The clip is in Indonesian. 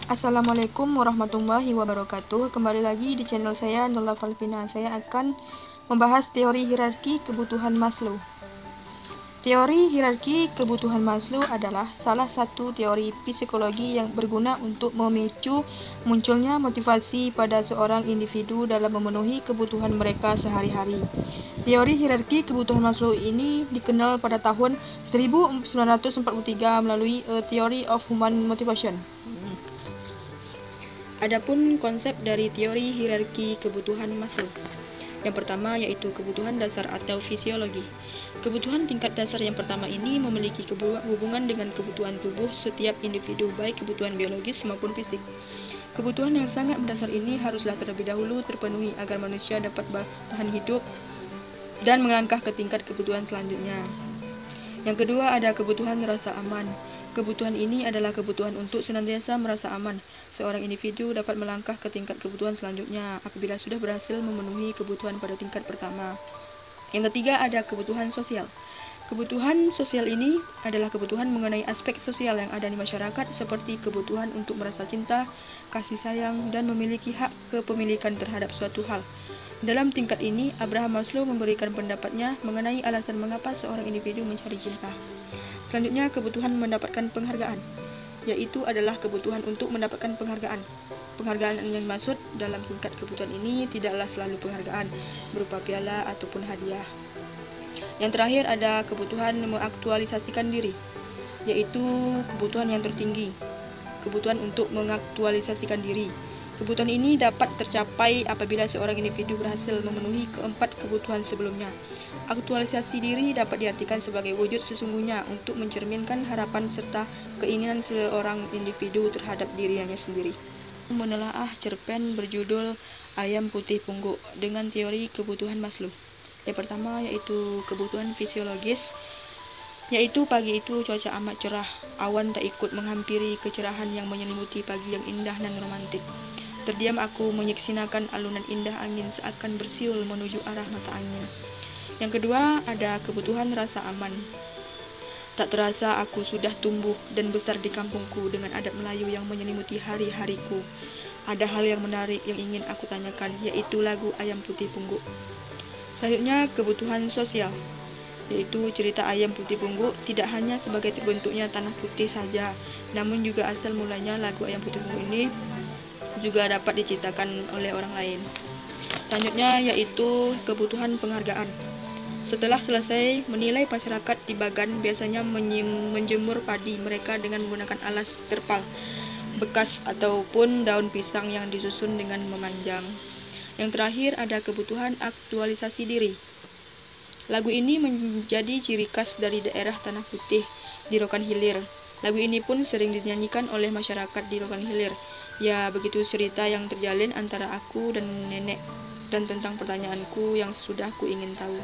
Assalamualaikum warahmatullahi wabarakatuh. Kembali lagi di channel saya, Nurla Valvina. Saya akan membahas teori hierarki kebutuhan Maslow. Teori hierarki kebutuhan Maslow adalah salah satu teori psikologi yang berguna untuk memicu munculnya motivasi pada seorang individu dalam memenuhi kebutuhan mereka sehari-hari. Teori hierarki kebutuhan Maslow ini dikenal pada tahun 1943 melalui A Theory of Human Motivation. Adapun konsep dari teori hierarki kebutuhan Maslow. Yang pertama yaitu kebutuhan dasar atau fisiologi. Kebutuhan tingkat dasar yang pertama ini memiliki hubungan dengan kebutuhan tubuh setiap individu, baik kebutuhan biologis maupun fisik. Kebutuhan yang sangat mendasar ini haruslah terlebih dahulu terpenuhi agar manusia dapat bertahan hidup dan melangkah ke tingkat kebutuhan selanjutnya. Yang kedua ada kebutuhan rasa aman. Kebutuhan ini adalah kebutuhan untuk senantiasa merasa aman. Seorang individu dapat melangkah ke tingkat kebutuhan selanjutnya apabila sudah berhasil memenuhi kebutuhan pada tingkat pertama. Yang ketiga ada kebutuhan sosial. Kebutuhan sosial ini adalah kebutuhan mengenai aspek sosial yang ada di masyarakat seperti kebutuhan untuk merasa cinta, kasih sayang, dan memiliki hak kepemilikan terhadap suatu hal. Dalam tingkat ini, Abraham Maslow memberikan pendapatnya mengenai alasan mengapa seorang individu mencari cinta. Selanjutnya, kebutuhan mendapatkan penghargaan, yaitu adalah kebutuhan untuk mendapatkan penghargaan. Penghargaan yang dimaksud dalam tingkat kebutuhan ini tidaklah selalu penghargaan berupa piala ataupun hadiah. Yang terakhir ada kebutuhan mengaktualisasikan diri, yaitu kebutuhan yang tertinggi, kebutuhan untuk mengaktualisasikan diri. Kebutuhan ini dapat tercapai apabila seorang individu berhasil memenuhi keempat kebutuhan sebelumnya. Aktualisasi diri dapat diartikan sebagai wujud sesungguhnya untuk mencerminkan harapan serta keinginan seorang individu terhadap dirinya sendiri. Menelaah cerpen berjudul Ayam Putih Pungguk dengan teori kebutuhan Maslow. Yang pertama yaitu kebutuhan fisiologis, yaitu pagi itu cuaca amat cerah, awan tak ikut menghampiri kecerahan yang menyelimuti pagi yang indah dan romantik. Terdiam aku menyaksikan alunan indah angin seakan bersiul menuju arah mata angin. Yang kedua ada kebutuhan rasa aman. Tak terasa aku sudah tumbuh dan besar di kampungku dengan adat Melayu yang menyelimuti hari-hariku. Ada hal yang menarik yang ingin aku tanyakan, yaitu lagu Ayam Putih Pungguk. Selanjutnya kebutuhan sosial, yaitu cerita Ayam Putih Pungguk tidak hanya sebagai terbentuknya tanah putih saja, namun juga asal mulanya lagu Ayam Putih Pungguk ini juga dapat diciptakan oleh orang lain. Selanjutnya yaitu kebutuhan penghargaan. Setelah selesai menilai, masyarakat di Bagan biasanya menjemur padi mereka dengan menggunakan alas terpal bekas ataupun daun pisang yang disusun dengan memanjang. Yang terakhir ada kebutuhan aktualisasi diri. Lagu ini menjadi ciri khas dari daerah Tanah Putih di Rokan Hilir. Lagu ini pun sering dinyanyikan oleh masyarakat di Rokan Hilir. Ya, begitu cerita yang terjalin antara aku dan nenek dan tentang pertanyaanku yang sudah ku ingin tahu.